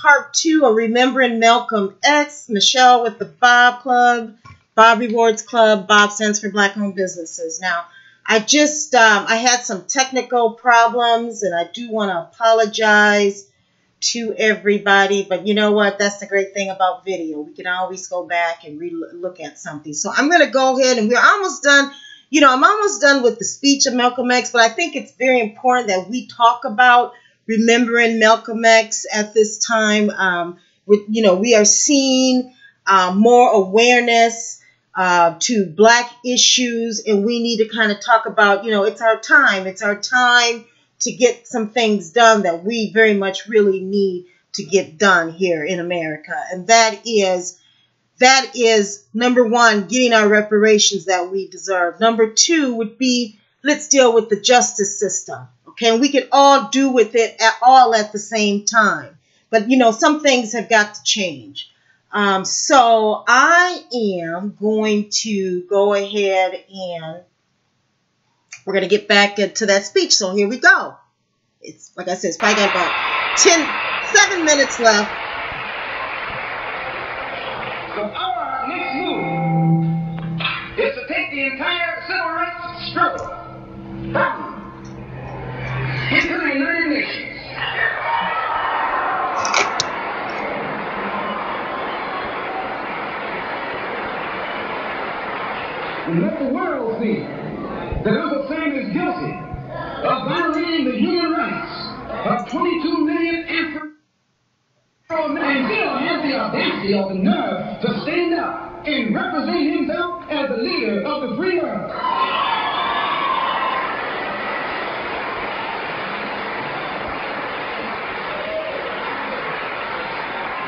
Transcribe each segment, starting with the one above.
part 2 of Remembering Malcolm X. Michelle with the Bob Club, Bob Rewards Club. Bob stands for Black-owned businesses. Now, I just, I had some technical problems, and I do want to apologize to everybody. But you know what? That's the great thing about video. We can always go back and look at something. So I'm going to go ahead, and we're almost done. You know, I'm almost done with the speech of Malcolm X, but I think it's very important that we talk about remembering Malcolm X at this time. You know, we are seeing more awareness to Black issues, and we need to kind of talk about, you know, it's our time. It's our time to get some things done that we very much really need to get done here in America. And that is number one, getting our reparations that we deserve. Number 2 would be, let's deal with the justice system. Okay, and we can all do with it at the same time. But, you know, some things have got to change. So I am going to go ahead and we're going to get back into that speech. So here we go. It's, like I said, it's probably got about 7 minutes left. So our next move is to take the entire civil rights struggle into the United Nations. And let the world see that Uncle Sam is guilty of violating the human rights of 22 million African and still has the audacity or the nerve to stand up and represent himself as the leader of the free world.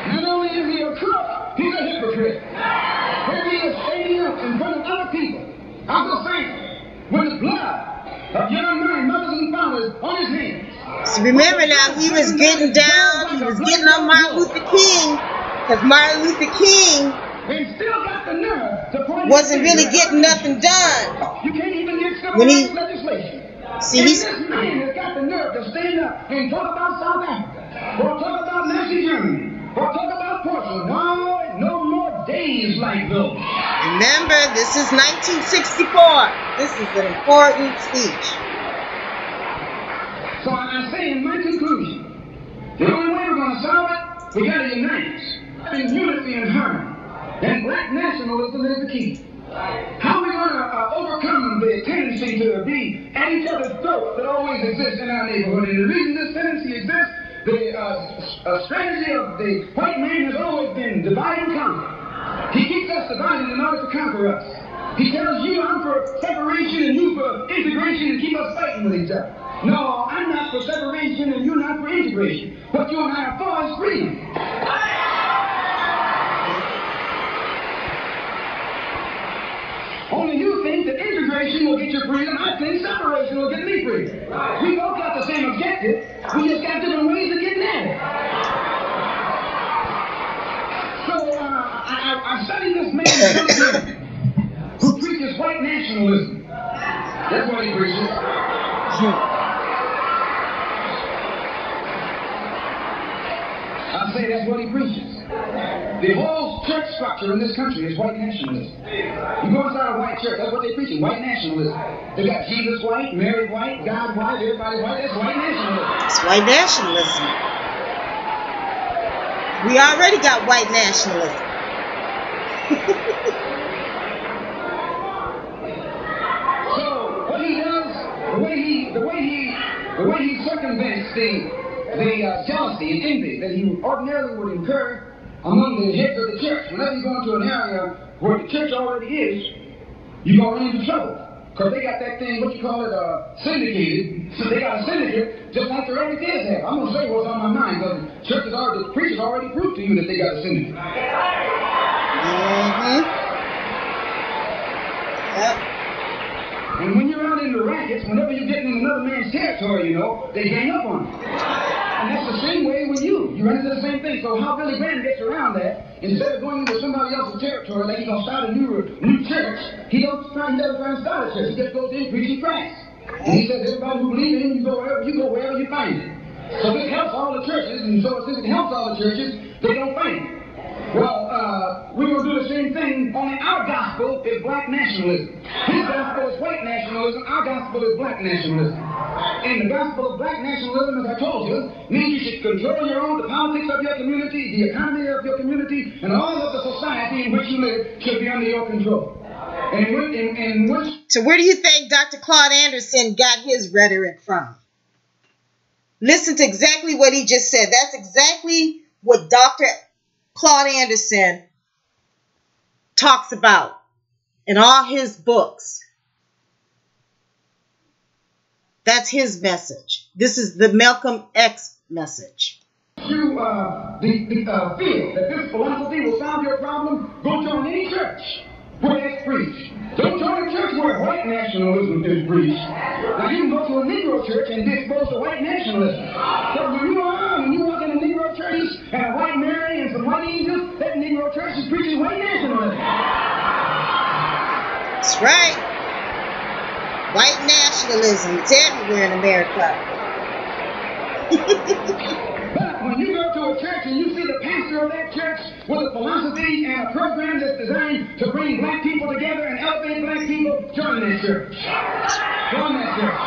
Not only is he a crook, he's a hypocrite. When he is standing up in front of other people, Uncle Sam, with the blood of young men, mothers and fathers on his hands. So remember now, he was getting down, he was getting on Martin Luther King, because Martin Luther King wasn't really getting nothing done. You can't even get civil when he, legislation. See, this man has got the nerve to stand up and talk about South Africa, or talk about Nazi Germany, or talk about Portugal. No more days like those. Remember, this is 1964. This is an important speech. So I say in my conclusion, the only way we're going to solve it, we got to unite in unity and harmony. And Black nationalism is the key. How are we going to overcome the tendency to be at each other's throats that always exists in our neighborhood? And the reason this tendency exists, the strategy of the white man has always been divide and conquer. He keeps us divided in order to conquer us. He tells you, I'm for separation and you for integration, and keep us fighting with each other. No, I'm not for separation and you're not for integration. What you and I are for is freedom. Only you think that integration will get you freedom. I think separation will get me freedom. We both got the same objective. We just got different ways of getting at it. So I studied this man who preaches white nationalism. That's what he preaches. I say that's what he preaches. The whole church structure in this country is white nationalism. You go inside a white church, that's what they're preaching, white nationalism. They got Jesus white, Mary white, God white, everybody white. That's white nationalism. It's white nationalism. We already got white nationalism. So what he does, the way he circumvents the jealousy and envy that he ordinarily would incur among the heads of the church. Whenever you go into an area where the church already is, you're going to run into trouble. Because they got that thing, what you call it, syndicated. So they got a syndicate, just like the regular kids have. I'm going to say what's on my mind, because the preachers already proved to you that they got a syndicate. Yep. And when you're out in the rackets, whenever you're getting in another man's territory, you know, they gang up on you. And that's the same way with you. You run into the same thing. So how Billy Graham gets around that, instead of going into somebody else's territory, like he's going to start a new church, he doesn't try and start a church. He just goes in preaching Christ. And he says, everybody who believes in him, you go wherever you find it. So this helps all the churches, and so since it helps all the churches, they don't faint. Well, we're going to do the same thing, only our gospel is black nationalism. His gospel is white nationalism, our gospel is black nationalism. And the gospel of black nationalism, as I told you, means you should control your own, the politics of your community, the economy of your community, and all of the society in which you live should be under your control. So where do you think Dr. Claude Anderson got his rhetoric from? Listen to exactly what he just said. That's exactly what Dr. Claude Anderson talks about in all his books. That's his message. This is the Malcolm X message. You feel that this philosophy will solve your problem, go join any church where it's preached. Don't join a church where white nationalism is preached. Now you can go to a Negro church and be exposed to white nationalism. So when you walk in a Negro church and a white Mary and some white angels, that Negro church is preaching white nationalism. That's right. White nationalism. It's everywhere in America. But when you go to a church and you see the pastor of that church with a philosophy and a program that's designed to bring black people together and elevate black people, join that church. Join that church.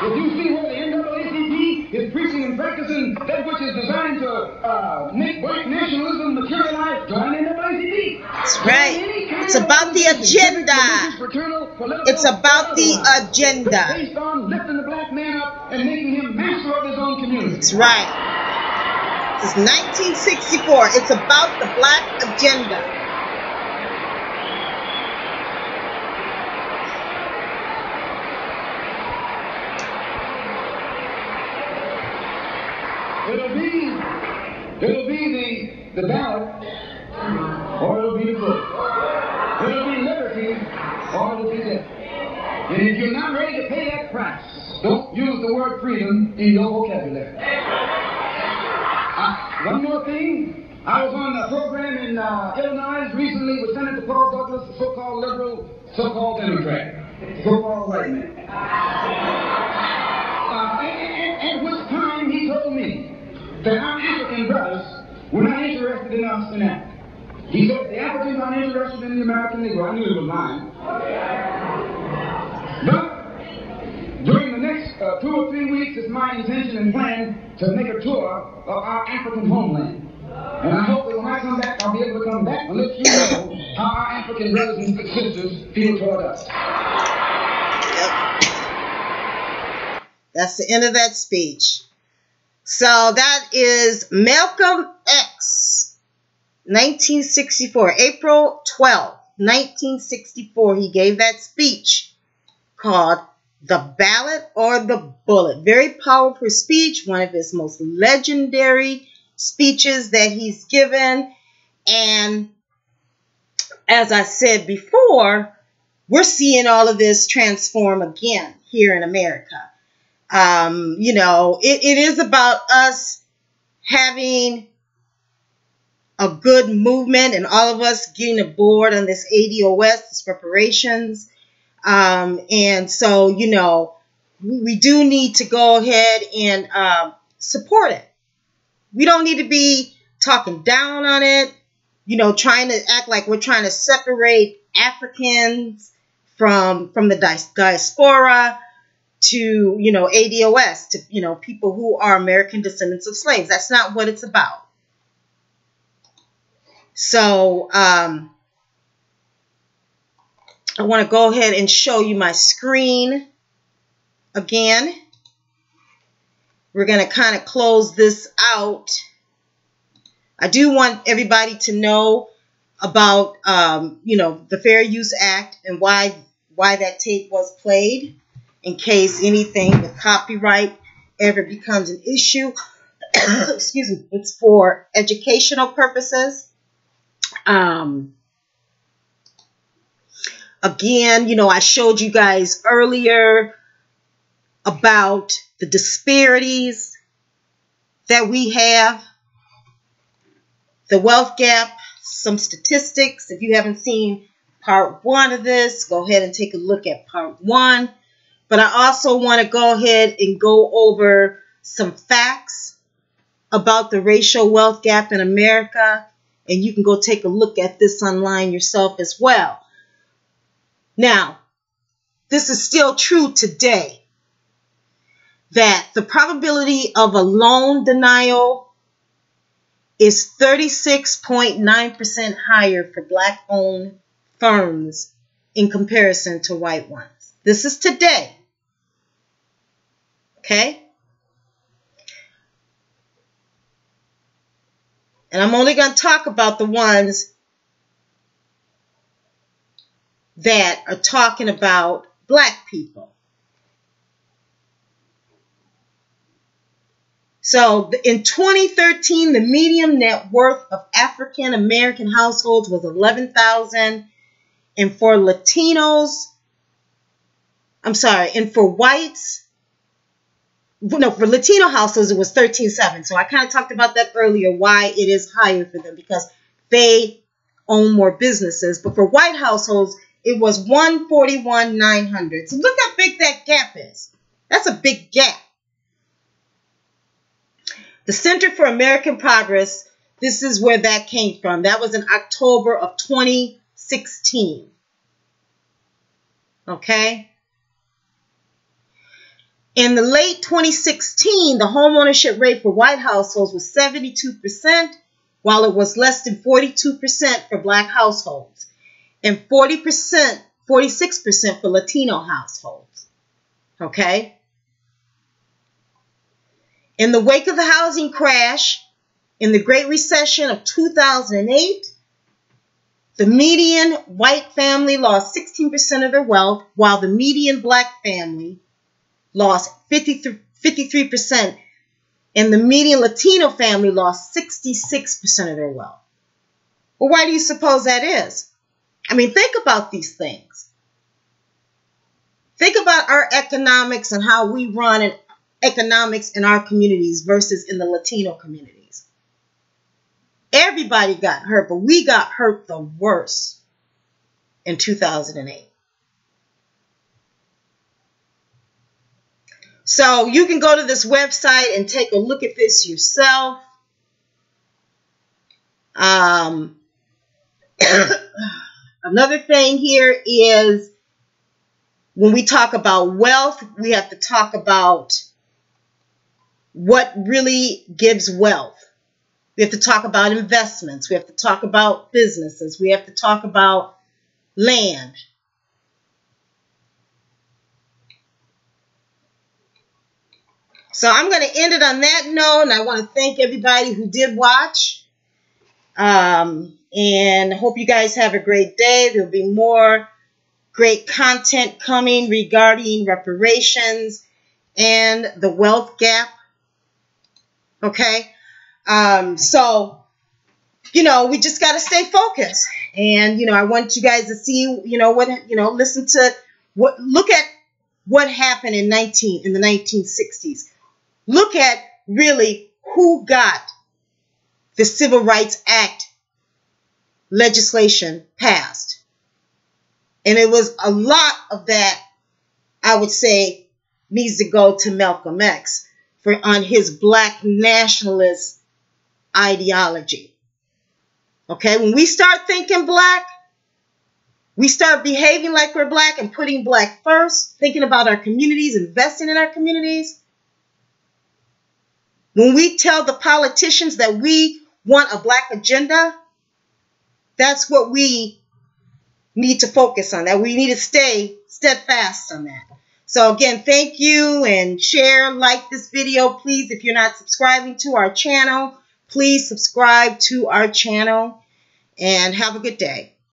If you see where the NAACP is preaching and practicing that which is designed to make black nationalism materialize, join the NAACP. That's right. It's about the agenda. It's about the agenda. Based on lifting the black man up and making him master of his own community. That's right. It's 1964. It's about the black agenda. It'll be the ballot, or it'll be the book. It'll be liberty, or it'll be death. And if you're not ready to pay that price, don't use the word freedom in your vocabulary. One more thing. I was on a program in Illinois recently with Senator Paul Douglas, the so-called liberal, so-called Democrat, so-called white man. At which time he told me that our African brothers were not interested in us in Africa. He said the Africans aren't interested in the American Negro. I knew it was lying. But during the next 2 or 3 weeks, it's my intention and plan to make a tour of our African homeland. And I hope that when I come back, I'll be able to come back and let you know how our African brothers and sisters feel toward us. That's the end of that speech. So that is Malcolm X, 1964, April 12, 1964. He gave that speech called The Ballot or the Bullet. Very powerful speech, one of his most legendary speeches that he's given. And as I said before, we're seeing all of this transform again here in America. You know, it is about us having a good movement and all of us getting aboard on this ADOS, this reparations. And so, you know, we do need to go ahead and support it. We don't need to be talking down on it, you know, trying to act like we're trying to separate Africans from the diaspora to, you know, ADOS, to, you know, people who are American descendants of slaves. That's not what it's about. So I want to go ahead and show you my screen again. We're going to kind of close this out. I do want everybody to know about, you know, the Fair Use Act and why that tape was played, in case anything with copyright ever becomes an issue. Excuse me. It's for educational purposes. Again, you know, I showed you guys earlier about the disparities that we have, the wealth gap, some statistics. If you haven't seen part 1 of this, go ahead and take a look at part 1. But I also want to go ahead and go over some facts about the racial wealth gap in America, and you can go take a look at this online yourself as well. Now, this is still true today, that the probability of a loan denial is 36.9% higher for Black-owned firms in comparison to white ones. This is today. Okay? And I'm only going to talk about the ones that are talking about Black people. So in 2013, the median net worth of African American households was $11,000, and for Latinos, and for whites, for Latino households, it was $13,700. So I kind of talked about that earlier, why it is higher for them, because they own more businesses. But for white households, it was $141,900. So look how big that gap is. That's a big gap. The Center for American Progress, this is where that came from. That was in October of 2016. Okay? In the late 2016, the homeownership rate for white households was 72%, while it was less than 42% for Black households, and 46% for Latino households. Okay? In the wake of the housing crash, in the Great Recession of 2008, the median white family lost 16% of their wealth, while the median Black family lost 53%, and the median Latino family lost 66% of their wealth. Well, why do you suppose that is? I mean, think about these things. Think about our economics and how we run economics in our communities versus in the Latino communities. Everybody got hurt, but we got hurt the worst in 2008. So you can go to this website and take a look at this yourself. Another thing here is when we talk about wealth, we have to talk about what really gives wealth. We have to talk about investments. We have to talk about businesses. We have to talk about land. So I'm going to end it on that note, and I want to thank everybody who did watch. And I hope you guys have a great day. There'll be more great content coming regarding reparations and the wealth gap. Okay? So, we just got to stay focused. And, I want you guys to see, listen to look at what happened in the 1960s. Look at really who got the Civil Rights Act legislation passed. And it was a lot of that, I would say, needs to go to Malcolm X on his Black nationalist ideology. Okay, when we start thinking Black, we start behaving like we're Black and putting Black first, thinking about our communities, investing in our communities. When we tell the politicians that we want a Black agenda, that's what we need to focus on, that we need to stay steadfast on that. So again, thank you, and share, like this video. Please, if you're not subscribing to our channel, please subscribe to our channel, and have a good day.